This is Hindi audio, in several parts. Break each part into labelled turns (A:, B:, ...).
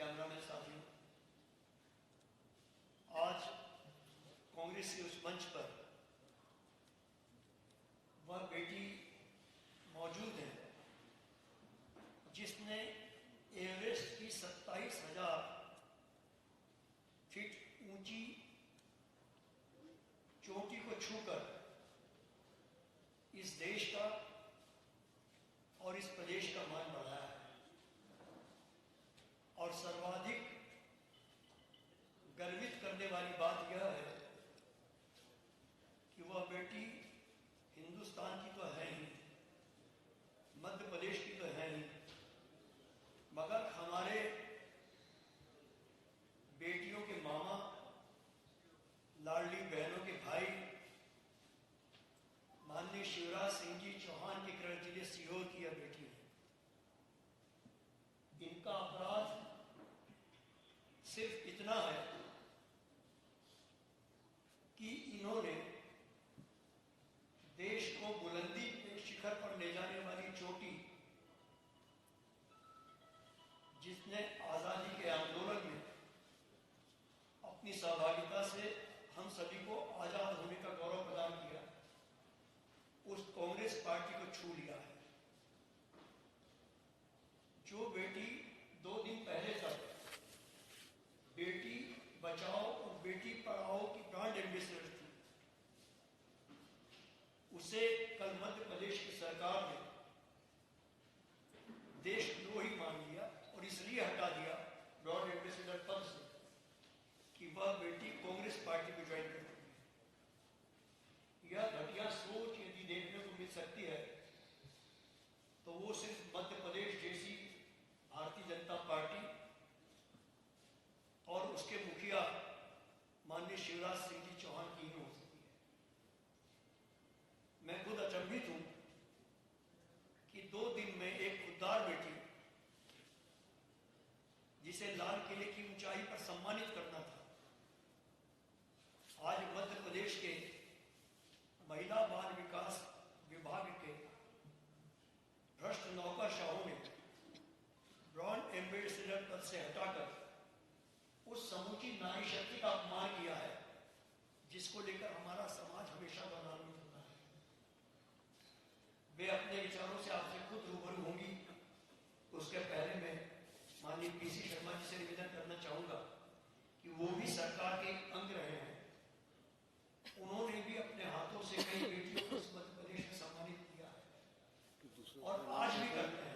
A: कैमरामैन साथियों, आज कांग्रेस के उस मंच पर वह बेटी मौजूद है जिसने एवरेस्ट की 27,000 फीट ऊंची चोटी को छूकर इस देश का और इस प्रदेश का मान बढ़ाया है। और सर्वाधिक गर्वित करने वाली बात यह है कि वह बेटी हिंदुस्तान की तो है ही, मध्य प्रदेश की तो है ही, मगर हमारे बेटियों के मामा, लाडली बहनों के भाई माननीय शिवराज सिंह जी चौहान के गृह जिले सीहोर की यह बेटी है। इनका अपराध सिर्फ इतना है कि इन्होंने देश को बुलंदी के शिखर पर ले जाने वाली चोटी, जिसने आजादी के आंदोलन में अपनी सहभागिता से हम सभी को आजाद होने का गौरव प्रदान किया, उस कांग्रेस पार्टी को छू लिया है। जो बेटी 2 दिन पहले तक बेटी बचाओ और बेटी पढ़ाओ की ब्रांड एम्बेसडर थी, उसे कल मध्य प्रदेश की सरकार ने देशद्रोही मान लिया और इसलिए हटा दिया ब्रांड एम्बेसडर पद से कि वह बेटी कांग्रेस पार्टी को ज्वाइन कर चुकी है। यह घटिया सोच यदि देखने को मिल सकती है तो वो सिर्फ मध्य प्रदेश जैसी भारतीय जनता पार्टी और उसके मुखिया माननीय शिवराज सिंह जी चौहान की ही हो सकती है। मैं खुद अचंभित हूं कि 2 दिन में एक खुददार बेटी, जिसे लाल किले की ऊंचाई पर सम्मानित करना था, आज मध्य प्रदेश के महिला बाल विकास विभाग के भ्रष्ट नौकरशाहों ने ब्रांड एम्बेसडर पद से हटाकर उस समूची नारी शक्ति का अपमान किया है जिसको लेकर हमारा समाज हमेशा गौरवान्वित होता है। वे अपने विचारों से आपसे खुद रूबरू होंगी। उसके पहले मैं माननीय पीसी शर्मा जी से निवेदन करना चाहूंगा कि वो भी सरकार के अंग रहे हैं। उन्होंने भी अपने हाथों से कई बेटियों को इस मध्य प्रदेश में सम्मानित किया है और आज भी करते हैं।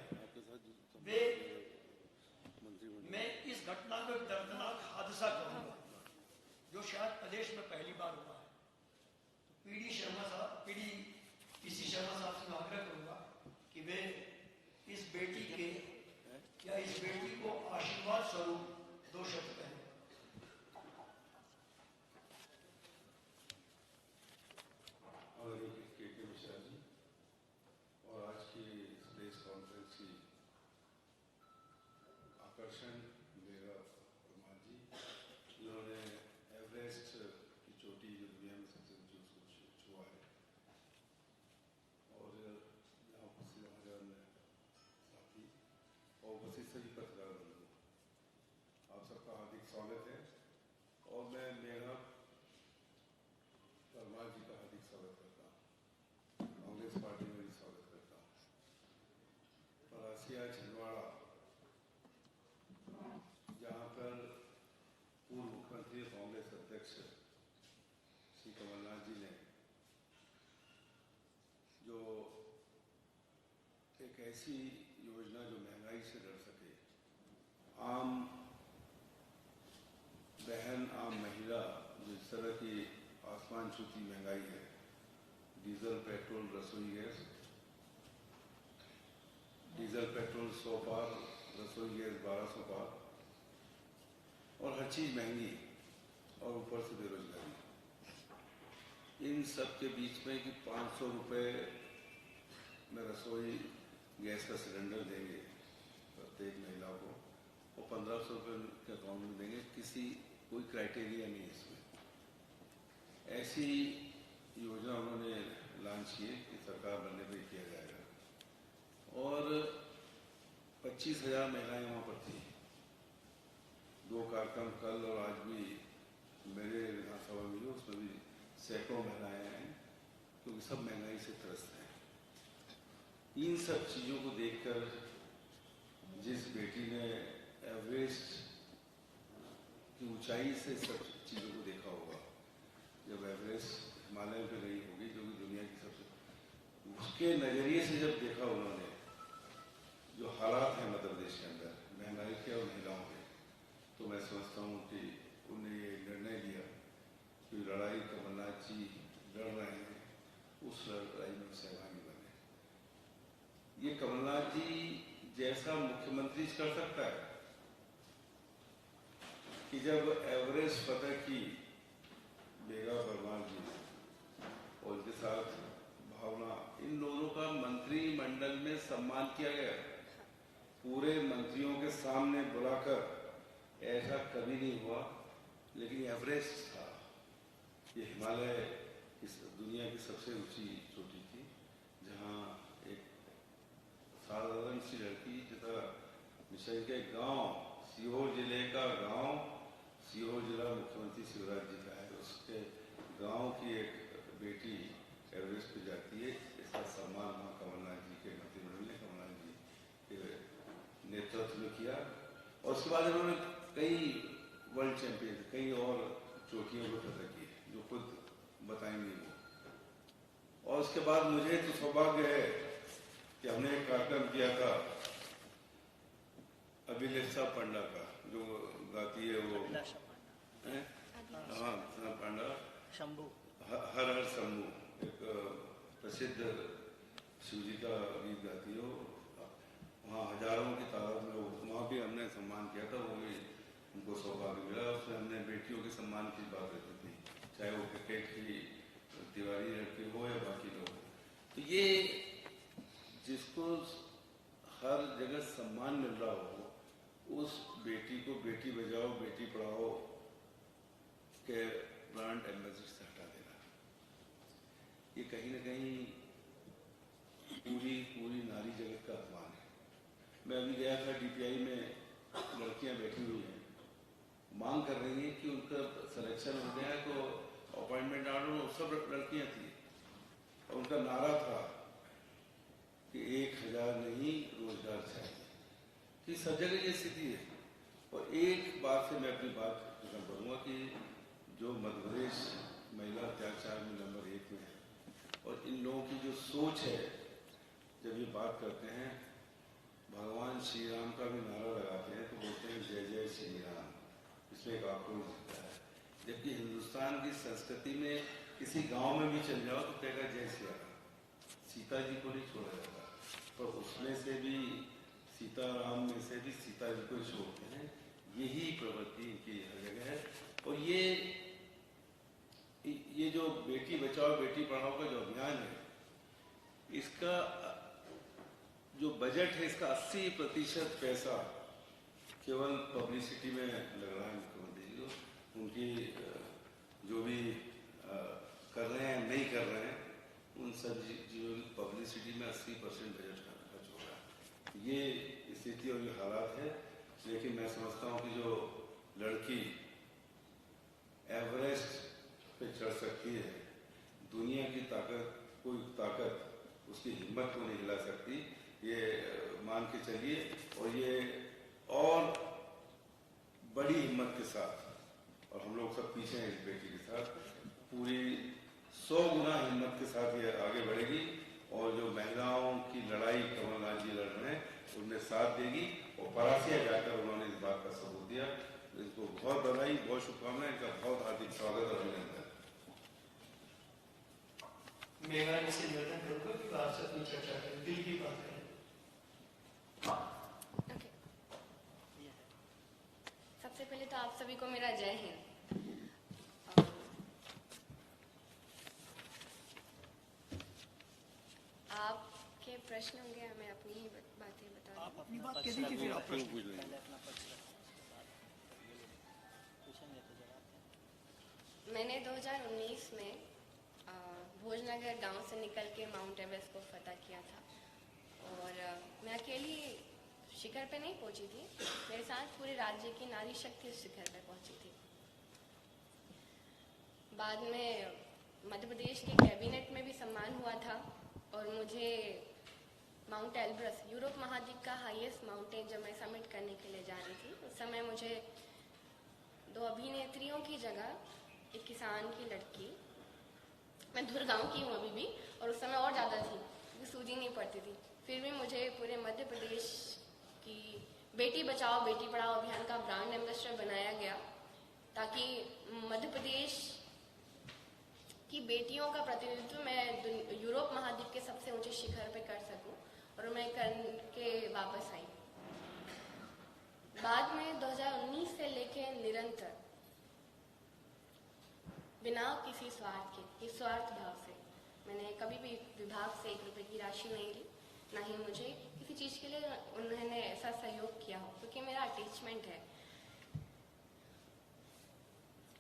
A: वे मैं इस घटना को एक दर्दनाक हादसा कहूंगा जो शायद प्रदेश में पहली बार हुआ है। तो पीसी शर्मा साहब से मैं आग्रह करूंगा कि वे इस बेटी के या इस बेटी को आशीर्वाद स्वरूप 2 शब्द कहें।
B: के मिश्रा जी और आज की प्रेस कॉन्फ्रेंस की आकर्षण मेरा परमार जी, जिन्होंने एवरेस्ट की चोटी जो दुनिया में सबसे ऊंची उसको छुआ है, और यहाँ उपस्थित महाजन साथी और उपस्थित सभी पत्रकार बंधु, आप सबका हार्दिक स्वागत है। और मैं मेरा परमार जी का हार्दिक स्वागत करता हूँ, कांग्रेस पार्टी में भी स्वागत करता हूँ। परासिया छिंदवाड़ा, जहाँ पर पूर्व मुख्यमंत्री कांग्रेस अध्यक्ष श्री कमलनाथ जी ने जो एक ऐसी योजना जो महंगाई से लड़ सके, आम बहन, आम महिला, जिस तरह की आसमान छूती महंगाई है, डीजल पेट्रोल रसोई गैस, डीजल पेट्रोल 100 पार, रसोई गैस 1200 पार, और हर चीज महंगी और ऊपर से बेरोजगारी। इन सब के बीच में कि 500 रुपये में रसोई गैस का सिलेंडर देंगे प्रत्येक महिला को और 1500 रुपये के अकाउंट में देंगे, कोई क्राइटेरिया नहीं है इसमें। ऐसी योजना उन्होंने लॉन्च की कि सरकार बनने पर किया जाएगा। और 25,000 महिलाएं वहाँ पर थी वो कार्यक्रम कल और आज भी मेरे विधानसभा में हुए, उसमें भी सैकड़ों महिलाएं हैं, क्योंकि सब महंगाई से त्रस्त हैं। इन सब चीज़ों को देखकर जिस बेटी ने एवरेस्ट की ऊंचाई से सब चीज़ों को देखा होगा, जब एवरेस्ट हिमालय पे गई होगी जो कि दुनिया की सबसे, उसके नज़रिए से जब देखा उन्होंने जो हालात हैं मध्य प्रदेश के अंदर महंगाई के और महिलाओं के, तो मैं समझता हूँ कि उन्हें ये निर्णय लिया कि लड़ाई कमलनाथ जी लड़ रहे हैं, उस लड़ाई में सहभागी बने। ये कमलनाथ जी जैसा मुख्यमंत्री कर सकता है कि जब एवरेस्ट फतह की बेगा परमार जी और उनके साथ भावना, इन दोनों का मंत्रिमंडल में सम्मान किया गया, पूरे मंत्रियों के सामने बुलाकर, ऐसा कभी नहीं हुआ। लेकिन एवरेस्ट था, ये हिमालय इस दुनिया की सबसे ऊंची चोटी थी, जहाँ एक साधारण सी लड़की जितना मिशन के गांव, सीहोर जिले का गांव, सीहोर जिला मुख्यमंत्री शिवराज जी का है, उसके गांव की एक बेटी एवरेस्ट पे जाती है। इसका सम्मान वहाँ कमलनाथ जी के मंत्रिमंडल ने कमलनाथ जी के नेतृत्व में किया। और उसके बाद उन्होंने कई वर्ल्ड चैंपियन, कई और चोटियों को फतह की, जो खुद बताएंगे वो। और उसके बाद मुझे तो सौभाग्य है कि हमने एक कार्यक्रम किया था अभिलेषा पांडा का, जो गाती है वो, हाँ पांडा, शंभू, हर हर शंभू, एक प्रसिद्ध शिवजी का गीत गाती है वो। वहाँ हजारों की तादाद में लोग, वहाँ भी हमने सम्मान किया था, वो भी उनको सौभाग्य मिला। उसमें हमने बेटियों के सम्मान की बात रहती थी, चाहे वो क्रिकेट की तिवारी लड़की हो या बाकी लोग। तो ये जिसको हर जगह सम्मान मिल रहा हो, उस बेटी को बेटी बचाओ बेटी पढ़ाओ के ब्रांड एम्बेसडर से हटा देना, ये कहीं ना कहीं पूरी नारी जगत का अपमान है। मैं अभी गया था डीपीआई में, लड़कियां बैठी हुई हैं, मांग कर रही हैं कि उनका सिलेक्शन हो गया तो अपॉइंटमेंट ऑर्डर, सब लड़कियां थी और उनका नारा था कि 1000 नहीं रोजगार चाहिए। कि सब जगह ये स्थिति है। और एक बात से मैं अपनी बात खत्म करूँगा कि जो मध्य प्रदेश महिला अत्याचार में नंबर 1 में है, और इन लोगों की जो सोच है, जब ये बात करते हैं भगवान श्री राम का भी नारा लगाते हैं तो बोलते हैं जय जय श्री राम, इसमें एक आक्रोश दिखता है। जबकि हिंदुस्तान की संस्कृति में किसी गांव में भी चल जाओ तो कहेगा जय श्री राम, सीता जी को नहीं छोड़ा जाता, पर उसमें से भी सीताराम में से भी सीता जी को छोड़ते हैं। यही प्रवृत्ति इनकी हर जगह है। और ये जो बेटी बचाओ बेटी पढ़ाओ का जो अभियान है, इसका जो बजट है, इसका 80% पैसा केवल पब्लिसिटी में लग रहा है मुख्यमंत्री जी को। उनकी जो भी कर रहे हैं नहीं कर रहे हैं, उन सब चीज़ों की पब्लिसिटी में 80% बजट खर्च हो रहा है। ये स्थिति और ये हालात है। लेकिन मैं समझता हूँ कि जो लड़की एवरेस्ट पे चढ़ सकती है, दुनिया की ताकत, कोई ताकत उसकी हिम्मत को नहीं हिला सकती, ये मान के चलिए। और ये और बड़ी हिम्मत के साथ, और हम लोग सब पीछे हैं इस बेटी के साथ, पूरी 100 गुना हिम्मत के साथ ये आगे बढ़ेगी। और जो महिलाओं की लड़ाई कमलनाथ जी लड़ रहे हैं, उनमें साथ देगी। और परासिया जाकर उन्होंने इस बात का सबूत दिया। इनको बहुत बधाई, बहुत शुभकामनाएं, इनका बहुत हार्दिक स्वागत और अभिनंदन।
A: मेघा से निवेदन करूंगा कि आपसे अपनी चर्चा करें, दिल की बात करें।
C: सबसे पहले तो आप सभी को मेरा जय हिंद। आपके प्रश्न होंगे, मैं अपनी ही बातें बता
A: आप अपनी बात कह दीजिए, फिर आप प्रश्न पूछ लेंगे।
C: मैंने 2019 में भोजनगर गांव से निकल के माउंट एवरेस्ट को फतह किया था। और मैं अकेली शिखर पे नहीं पहुंची थी, मेरे साथ पूरे राज्य की नारी शक्ति उस शिखर पे पहुंची थी। बाद में मध्य प्रदेश के कैबिनेट में भी सम्मान हुआ था और मुझे माउंट एल्ब्रस, यूरोप महाद्वीप का हाईएस्ट माउंटेन, जब मैं समिट करने के लिए जा रही थी, उस समय मुझे 2 अभिनेत्रियों की जगह एक किसान की लड़की, मैं धुरगांव की हूँ अभी भी, और उस समय और ज़्यादा थी क्योंकि सूजी नहीं पड़ती थी, फिर भी मुझे पूरे मध्य प्रदेश की बेटी बचाओ बेटी पढ़ाओ अभियान का ब्रांड एम्बेसडर बनाया गया, ताकि मध्य प्रदेश की बेटियों का प्रतिनिधित्व मैं यूरोप महाद्वीप के सबसे ऊंचे शिखर पे कर सकूं, और मैं करके वापस आई। बाद में 2019 से लेके निरंतर बिना किसी स्वार्थ के, निस्वार्थ भाव से, मैंने कभी भी विभाग से 1 रुपए की राशि नहीं ली, ना ही मुझे किसी चीज़ के लिए उन्होंने ऐसा सहयोग किया हो, क्योंकि मेरा अटैचमेंट है।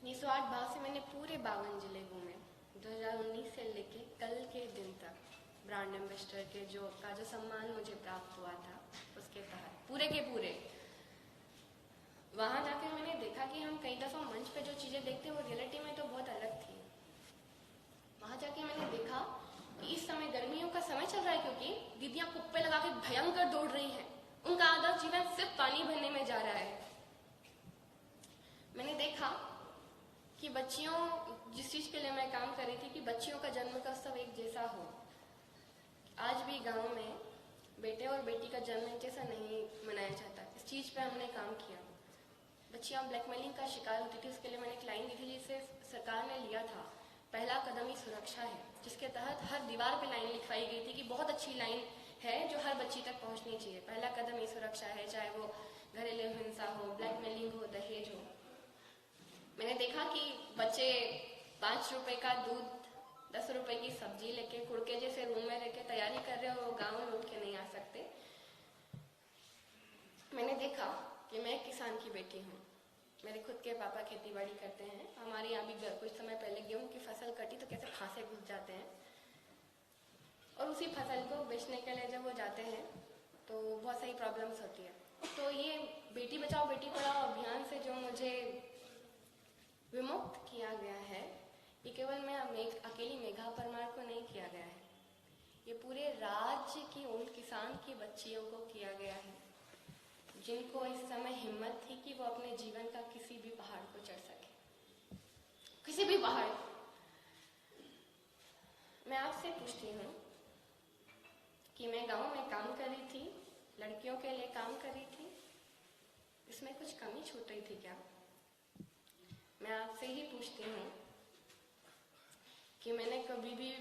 C: निस्वार्थ भाव से मैंने पूरे 52 जिले घूमे, 2019 से लेके कल के दिन तक ब्रांड एम्बेसडर के जो सम्मान मुझे प्राप्त हुआ था, उसके तहत पूरे के पूरे वहां जाकर मैंने देखा कि हम कई दफा मंच पे जो चीजें देखते हैं वो रियलिटी में तो बहुत अलग थी। वहां जाके मैंने देखा कि इस समय गर्मियों का समय चल रहा है, क्योंकि दीदियां कुप्पे लगा के भयंकर दौड़ रही हैं, उनका आधा जीवन सिर्फ पानी भरने में जा रहा है। मैंने देखा कि बच्चियों, जिस चीज के लिए मैं काम कर रही थी कि बच्चियों का जन्म का उत्सव एक जैसा हो, आज भी गांव में बेटे और बेटी का जन्म एक जैसा नहीं मनाया जाता। इस चीज पे हमने काम किया। बच्चियां ब्लैकमेलिंग का शिकार होती थी, उसके लिए मैंने एक लाइन दी थी जिसे सरकार ने लिया था, पहला कदम ही सुरक्षा है, जिसके तहत हर दीवार पे लाइन लिखवाई गई थी कि बहुत अच्छी लाइन है जो हर बच्ची तक पहुंचनी चाहिए। पहला कदम ही सुरक्षा है, चाहे वो घरेलू हिंसा हो, ब्लैकमेलिंग हो, दहेज हो। मैंने देखा कि बच्चे 5 रुपए का दूध, 10 रुपए की सब्जी लेके कुड़के जैसे रूम में रह के तैयारी कर रहे हो, गाँव लौट के नहीं आ सकते। मैंने देखा कि मैं किसान की बेटी हूँ, मेरे खुद के पापा खेती बाड़ी करते हैं। हमारे यहाँ भी कुछ समय पहले गेहूं की फसल कटी तो कैसे फांसे घुस जाते हैं, और उसी फसल को बेचने के लिए जब वो जाते हैं तो बहुत सारी प्रॉब्लम्स होती है। तो ये बेटी बचाओ बेटी पढ़ाओ अभियान से जो मुझे विमुक्त किया गया है, ये केवल मैं अकेली मेघा परमार को नहीं किया गया है, ये पूरे राज्य की उन किसान की बच्चियों को किया गया है जिनको इस समय हिम्मत थी कि वो अपने जीवन का किसी भी पहाड़ को चढ़ सके, किसी भी पहाड़। मैं आपसे पूछती हूँ कि मैं गांव में काम कर रही थी, लड़कियों के लिए काम कर रही थी, इसमें कुछ कमी छूट रही थी क्या? मैं आपसे ही पूछती हूँ कि मैंने कभी भी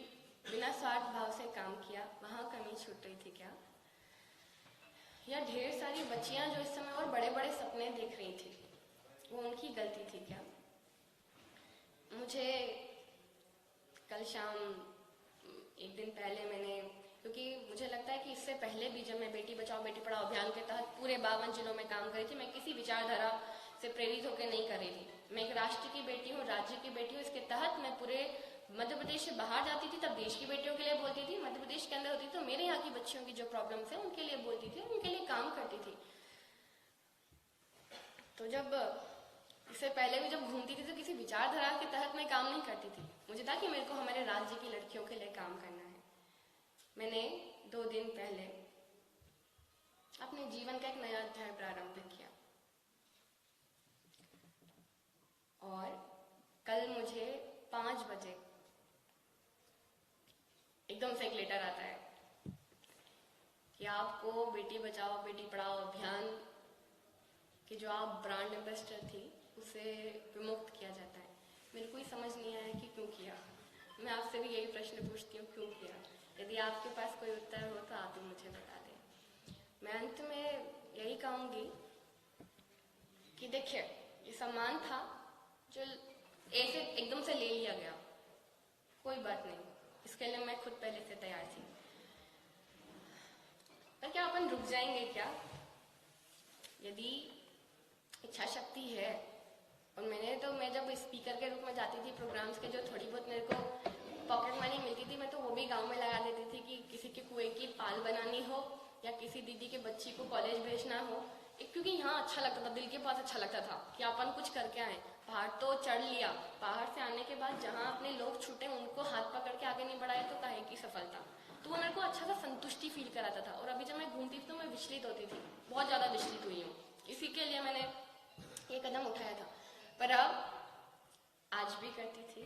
C: बिना स्वार्थ भाव से काम किया, वहां कमी छूट रही थी क्या? या ढेर सारी बच्चियां जो इस समय और बड़े बड़े सपने देख रही थी, वो उनकी गलती थी क्या? मुझे कल शाम, एक दिन पहले मैंने, क्योंकि मुझे लगता है कि इससे पहले भी जब मैं बेटी बचाओ बेटी पढ़ाओ अभियान के तहत पूरे 52 जिलों में काम कर रही थी, मैं किसी विचारधारा से प्रेरित होकर नहीं कर रही थी। मैं एक राष्ट्र की बेटी हूँ, राज्य की बेटी हूँ। इसके तहत मैं पूरे मध्य प्रदेश से बाहर जाती थी, तब देश की बेटियों के लिए बोलती थी, मध्य प्रदेश के अंदर होती थी तो मेरे यहाँ की बच्चियों की जो प्रॉब्लम्स है उनके लिए बोलती थी, उनके लिए काम करती थी। तो जब इससे पहले भी जब घूमती थी तो किसी विचारधारा के तहत मैं काम नहीं करती थी। मुझे था कि मेरे को हमारे राज्य की लड़कियों के लिए काम करना है। मैंने 2 दिन पहले अपने जीवन का एक नया अध्याय प्रारंभ किया, और कल मुझे 5 बजे एकदम से एक लेटर आता है कि आपको बेटी बचाओ बेटी पढ़ाओ अभियान की जो आप ब्रांड एम्बेसडर थी उसे विमुक्त किया जाता है। मेरे को ही समझ नहीं आया कि क्यों किया। मैं आपसे भी यही प्रश्न पूछती हूँ, क्यों किया? यदि आपके पास कोई उत्तर हो तो आप ही मुझे बता दें। मैं अंत में यही कहूँगी कि देखिए, ये सम्मान था जो ऐसे एकदम से ले लिया गया, कोई बात नहीं, इसके लिए मैं खुद पहले से तैयार थी। पर क्या अपन रुक जाएंगे क्या? यदि इच्छा शक्ति है, और मैं जब स्पीकर के रूप में जाती थी प्रोग्राम्स के, जो थोड़ी बहुत मेरे को पॉकेट मनी मिलती थी, मैं तो वो भी गांव में लगा देती थी कि किसी के कुएं की पाल बनानी हो या किसी दीदी के बच्ची को कॉलेज भेजना हो, एक क्योंकि यहाँ अच्छा लगता था, दिल के पास अच्छा लगता था कि अपन कुछ करके आए। पहाड़ तो चढ़ लिया, पहाड़ से आने के बाद जहाँ अपने लोग छूटे उनको हाथ पकड़ के आगे नहीं बढ़ाए तो काहे की सफलता। तो वो मेरे को अच्छा सा संतुष्टि फील कराता था। और अभी जब मैं घूमती थी तो मैं विचलित होती थी, बहुत ज़्यादा विचलित हुई हूँ। इसी के लिए मैंने ये कदम उठाया था। पर अब आज भी करती थी,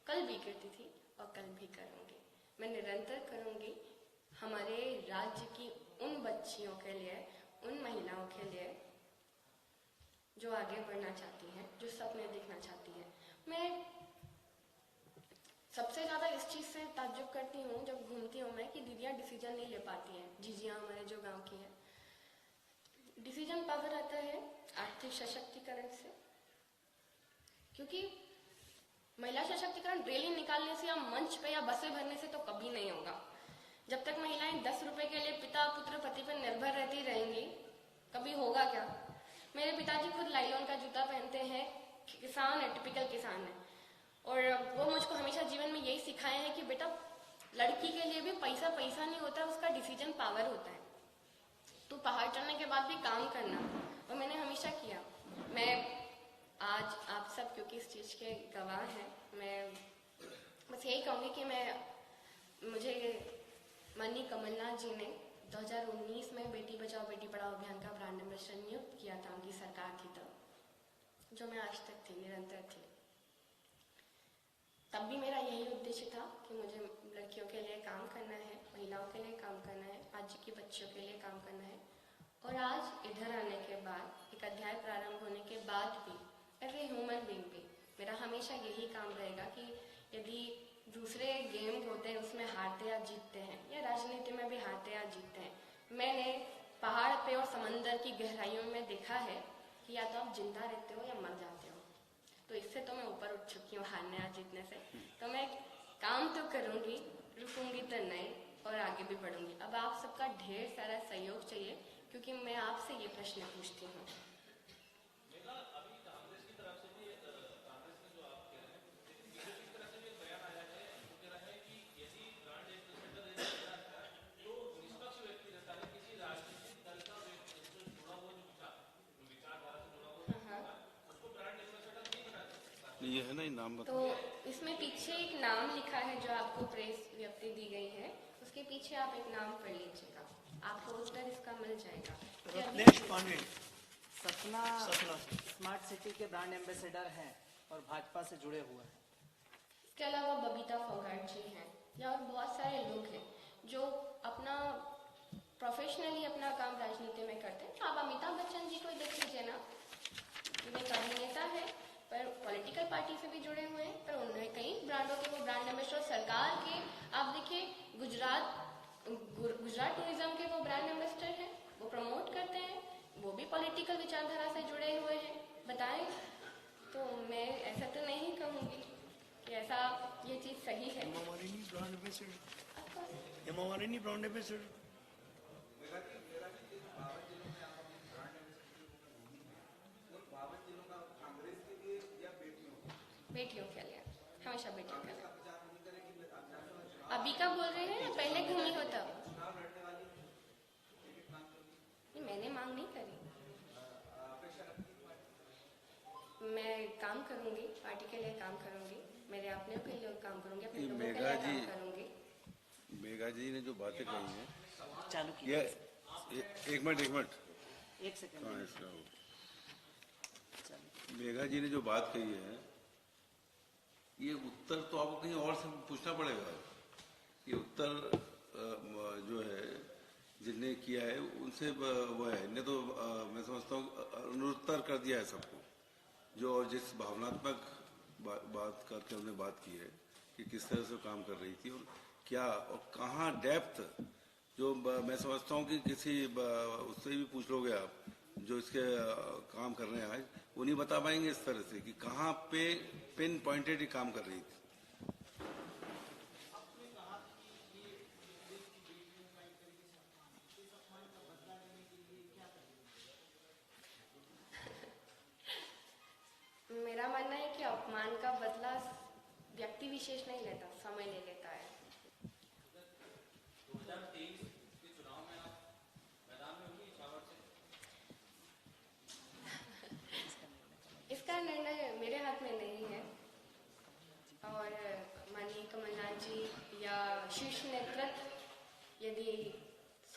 C: कल भी करती थी और कल भी करूँगी। मैं निरंतर करूँगी हमारे राज्य की उन बच्चियों के लिए, उन महिलाओं के लिए जो आगे बढ़ना चाहती हैं, जो सपने देखना चाहती हैं। मैं सबसे ज़्यादा इस चीज़ से ताज्जुब करती हूँ जब घूमती हूँ मैं कि दीदियाँ डिसीजन नहीं ले पाती हैं। जीजियाँ हमारे जो गांव की है, डिसीजन पावर आता है आर्थिक सशक्तिकरण से, क्योंकि महिला सशक्तिकरण रैली निकालने से या मंच पे या बसें भरने से तो कभी नहीं होगा। जब तक महिलाएं 10 रुपए के लिए पिता पुत्र पति पर निर्भर रहती रहेंगी, कभी होगा क्या। मेरे पिताजी खुद लाइलॉन का जूता पहनते हैं, किसान है, टिपिकल किसान है। और वो मुझको हमेशा जीवन में यही सिखाए हैं कि बेटा लड़की के लिए भी पैसा पैसा नहीं होता, उसका डिसीजन पावर होता है। तो पहाड़ चढ़ने के बाद भी काम करना, और मैंने हमेशा किया। मैं आज आप सब क्योंकि इस चीज़ के गवाह हैं, मैं बस यही कहूँगी कि मुझे माननीय कमलनाथ जी ने 2019 में बेटी बचाओ बेटी पढ़ाओ अभियान का ब्रांड एम्बेसडर नियुक्त किया था उनकी सरकार थी तब, जो मैं आज तक थी, निरंतर थी। तब भी मेरा यही उद्देश्य था कि मुझे लड़कियों के लिए काम करना है, महिलाओं के लिए काम करना है, राज्य की बच्चियों के लिए काम करना है। और आज इधर आने के बाद, एक अध्याय प्रारंभ होने के बाद भी, एज ए ह्यूमन बीइंग भी मेरा हमेशा यही काम रहेगा कि यदि दूसरे गेम होते हैं उसमें हारते या जीतते हैं, या राजनीति में भी हारते या जीतते हैं, मैंने पहाड़ पे और समंदर की गहराइयों में देखा है कि या तो आप जिंदा रहते हो या मर जाते हो। तो इससे तो मैं ऊपर उठ चुकी हूँ हारने या जीतने से। तो मैं काम तो करूँगी, रुकूंगी तो नहीं, और आगे भी बढ़ूंगी। अब आप सबका ढेर सारा सहयोग चाहिए, क्योंकि मैं आपसे ये प्रश्न पूछती हूँ।
B: ये है ना, ये नाम
C: तो इसमें पीछे एक नाम लिखा है जो आपको प्रेस व्यक्ति दी गई है, उसके पीछे आप एक नाम पढ़ लीजिएगा, आपको उत्तर इसका मिल जाएगा।
A: रत्नेश पांडे
D: सपना
A: सपना
D: स्मार्ट सिटी के ब्रांड एम्बेसडर हैं और भाजपा से जुड़े हुए हैं।
C: इसके अलावा बबीता फोगाट जी हैं, या और बहुत सारे लोग हैं जो अपना प्रोफेशनली अपना काम राजनीति में करते हैं। आप अमिताभ बच्चन जी को देख लीजिए ना, एक अभिनेता है पर पॉलिटिकल पार्टी से भी जुड़े हुए हैं, पर उन्होंने कई ब्रांडों के वो ब्रांड एम्बेसडर सरकार के, आप देखिए गुजरात टूरिज्म के वो ब्रांड एम्बेसडर हैं, वो प्रमोट करते हैं, वो भी पॉलिटिकल विचारधारा से जुड़े हुए हैं। बताएं, तो मैं ऐसा तो नहीं कहूँगी कि ऐसा ये चीज़ सही है।
A: ब्रांड एम्बेसडर
C: बेटियों के लिए, हमेशा बेटियों के लिए। अभी का बोल रहे हैं या पहले घूमी हो तब? नहीं, मैंने मांग नहीं करी। मैं काम करूंगी, पार्टी के लिए काम करूंगी, मेरे अपने के लिए काम करूंगी, अपने लोगों के लिए काम करूंगी।
B: मेघा जी ने जो बातें कही हैं,
D: चालू
B: ये
D: कीजिए।
B: एक मिनट
D: एक सेकंड।
B: हाँ, इसका मेघा जी ने जो बात कही है, ये उत्तर तो आपको कहीं और से पूछना पड़ेगा। ये उत्तर जो है जिनने किया है उनसे वो है, इन्हें तो मैं समझता हूँ अनुत्तर कर दिया है सबको। जो जिस भावनात्मक बात करके हमने बात की है कि किस तरह से काम कर रही थी और क्या और कहाँ डेप्थ, जो मैं समझता हूँ कि किसी उससे भी पूछ लोगे आप जो इसके काम कर रहे हैं आज, वो नहीं बता पाएंगे इस तरह से कि कहाँ पे पिन पॉइंटेड काम कर रही थी।
C: मेरा मानना है कि अपमान का बदला व्यक्ति विशेष नहीं लेता, समय ले लेता है।
E: 2023 के चुनाव में आप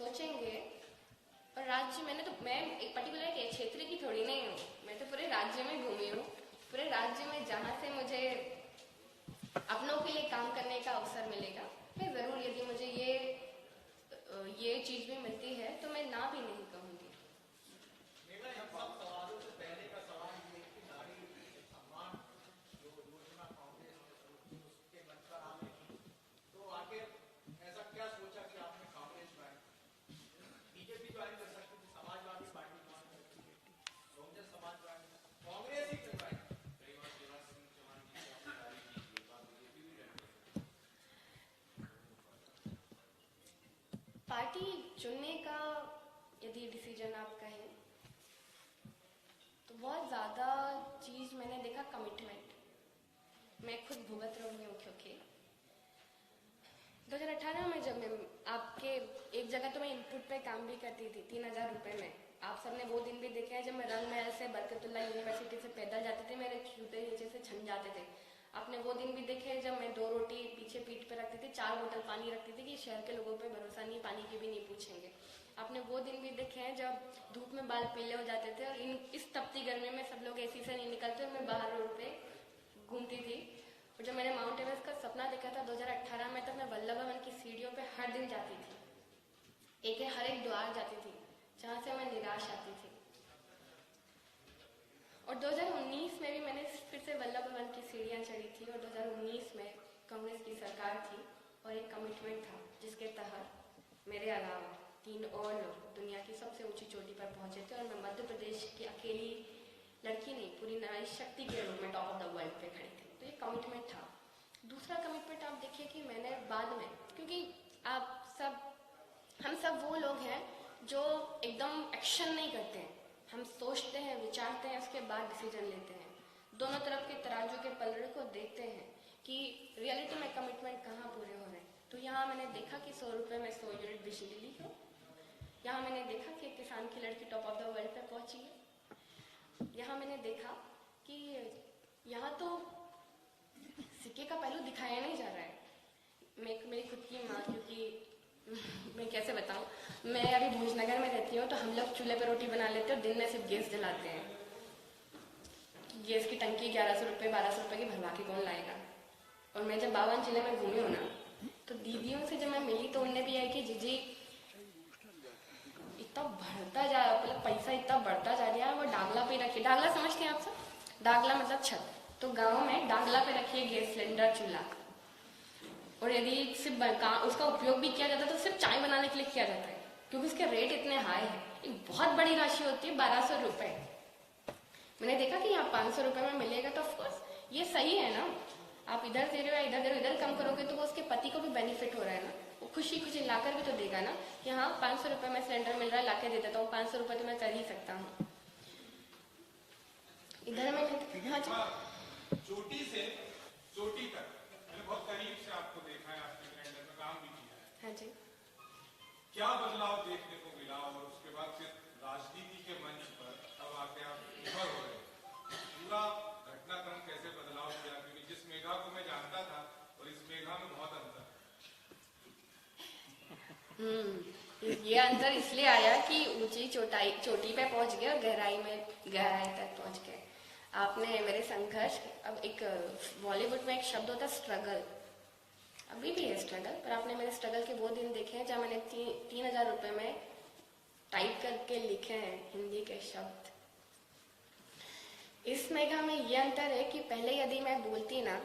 C: सोचेंगे। और राज्य मैं एक पर्टिकुलर एक क्षेत्र की थोड़ी नहीं हूँ, मैं तो पूरे राज्य में घूमी हूँ। पूरे राज्य में जहाँ से मुझे अपनों के लिए काम करने का अवसर मिलेगा, मैं जरूर, यदि मुझे ये चीज भी मिलती है तो मैं ना भी नहीं कहूँगी। पार्टी चुनने का यदि डिसीजन आप कहें तो बहुत ज़्यादा चीज़ मैंने देखा कमिटमेंट। मैं खुद भुगत रही हूँ क्योंकि 2018 में जब मैं आपके एक जगह तो मैं इनपुट पे काम भी करती थी 3000 रुपये में। आप सबने वो दिन भी देखे हैं जब मैं रंग महल से बरकतुल्ला यूनिवर्सिटी से पैदल जाते थे, मेरे जूते नीचे से छन जाते थे। आपने वो दिन भी देखे जब मैं 2 रोटी पीछे पीठ पे रखती थी, 4 बोतल पानी रखती थी कि शहर के लोगों पे भरोसा नहीं, पानी की भी नहीं पूछेंगे। आपने वो दिन भी देखे हैं जब धूप में बाल पीले हो जाते थे और इस तपती गर्मी में सब लोग एसी से नहीं निकलते और मैं बाहर रोड पे घूमती थी। और जब मैंने माउंट एवरेस्ट का सपना देखा था 2018 में, तब मैं वल्लभ भवन की सीढ़ियों पे हर दिन जाती थी, हर एक द्वार जाती थी जहाँ से मैं निराश आती थी। और 2019 में भी मैंने फिर से वल्लभ भवन की सीढ़ियाँ चढ़ी थी और 2019 में कांग्रेस की सरकार थी और एक कमिटमेंट था जिसके तहत मेरे अलावा 3 और लोग दुनिया की सबसे ऊंची चोटी पर पहुंचे थे और मैं मध्य प्रदेश की अकेली लड़की नहीं, पूरी नारी शक्ति के रूप में टॉप ऑफ द वर्ल्ड पे खड़ी थी। तो ये कमिटमेंट था। दूसरा कमिटमेंट आप देखिए कि मैंने बाद में, क्योंकि हम सब वो लोग हैं जो एकदम एक्शन नहीं करते हैं, हम सोचते हैं, विचारते हैं, उसके बाद डिसीजन लेते हैं। दोनों तरफ के तराजू के पलड़े को देखते हैं कि रियलिटी में कमिटमेंट कहाँ पूरे हो रहे हैं। तो यहाँ मैंने देखा कि 100 रुपये में 100 यूनिट बिजली ली है। यहाँ मैंने देखा कि एक किसान की लड़की टॉप ऑफ द वर्ल्ड पे पहुंची है। यहाँ मैंने देखा कि यहाँ तो सिक्के का पहलू दिखाया नहीं जा रहा है। मेरी खुद की माँ, क्योंकि मैं कैसे बताऊँ, मैं अभी भोजनगर में रहती हूँ तो हम लोग चूल्हे पर रोटी बना लेते हैं और दिन में सिर्फ गैस जलाते हैं। गैस की टंकी 1100 रुपये 1200 रुपये की भरवा के कौन लाएगा। और मैं जब 52 जिले में घूमी हूँ ना, तो दीदियों से जब मैं मिली तो उनने भी है कि जीजी इतना बढ़ता जा रहा, मतलब पैसा इतना बढ़ता जा रहा है, वो डागला पे रखिए। डागला समझते हैं आप सब? डागला मतलब छत। तो गांव में डागला पे रखिए गैस सिलेंडर चूल्हा। और यदि सिर्फ उसका उपयोग भी किया जाता है तो सिर्फ चाय बनाने के लिए किया जाता है, क्योंकि उसके रेट इतने हाई है। एक बहुत बड़ी राशि होती है 1200 रुपये। मैंने देखा कि यहाँ 500 रुपये में मिलेगा तो ऑफकोर्स ये सही है ना। आप इधर दे रहे हो या इधर दे रहे हो, इधर कम करोगे तो वो उसके पति को भी बेनिफिट हो रहा है ना। वो खुशी खुशी लाकर भी तो देगा ना कि हाँ 500 रुपये में सिलेंडर मिल रहा है, लाके दे देता हूँ, 500 रुपये तो मैं कर ही सकता हूँ। इधर मैं
E: चोटी से चोटी तक मैंने बहुत करीब से आपको देखा है, आपके कैलेंडर में काम भी किया है।
C: हाँ जी।
E: क्या बदलाव देखने को मिला और उसके बाद फिर राजनीति के मंच पर अब आके आप उभर हो रहे, पूरा घटनाक्रम कैसे बदलाव किया? क्योंकि जिस मेघा को मैं जानता था और इस मेघा में बहुत अंतर।
C: ये अंतर इसलिए आया कि ऊंची चोटी पे पहुंच गए और गहराई तक पहुंच गए। आपने मेरे संघर्ष, अब एक बॉलीवुड में एक शब्द होता है स्ट्रगल, अभी भी है स्ट्रगल, पर आपने मेरे स्ट्रगल के वो दिन देखे हैं जहाँ मैंने 3000 रुपये में टाइप करके लिखे हैं हिंदी के शब्द। इस मेघा में ये अंतर है कि पहले यदि मैं बोलती ना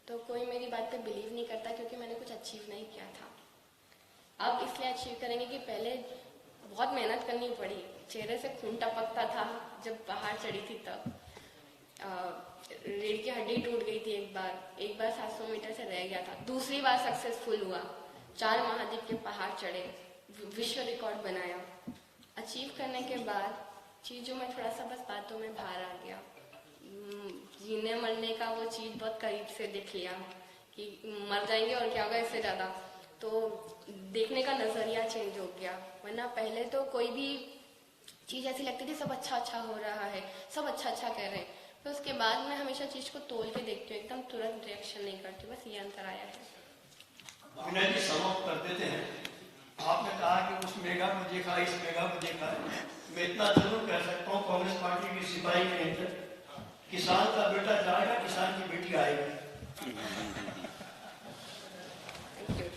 C: तो कोई मेरी बात पे बिलीव नहीं करता, क्योंकि मैंने कुछ अचीव नहीं किया था। अब इसलिए अचीव करेंगे कि पहले बहुत मेहनत करनी पड़ी, चेहरे से खून टपकता था जब पहाड़ चढ़ी थी तब। रीढ़ की हड्डी टूट गई थी एक बार 700 मीटर से रह गया था। दूसरी बार सक्सेसफुल हुआ, 4 महाद्वीप के पहाड़ चढ़े, विश्व रिकॉर्ड बनाया। अचीव करने के बाद चीज़ों में थोड़ा सा बस बातों में भार आ गया। जीने मरने का वो चीज़ बहुत करीब से देख लिया कि मर जाएंगे और क्या होगा इससे ज़्यादा, तो देखने का नज़रिया चेंज हो गया। वरना पहले तो कोई भी चीज़ ऐसी लगती थी सब अच्छा अच्छा हो रहा है, सब अच्छा अच्छा कह रहे हैं, तो उसके बाद मैं हमेशा चीज़ को तोल के देखती हूँ, एकदम तुरंत रिएक्शन नहीं करती। बस ये अंतर आया है।
A: विनय जी समाप्त कर देते हैं। आपने कहा कि मुझे खा, इस मेघा मुझे खा। मैं इतना जरूर कह सकता हूँ, कांग्रेस पार्टी की सिपाही के अंदर किसान का बेटा जाएगा, किसान की बेटी आएगी।
C: Thank you.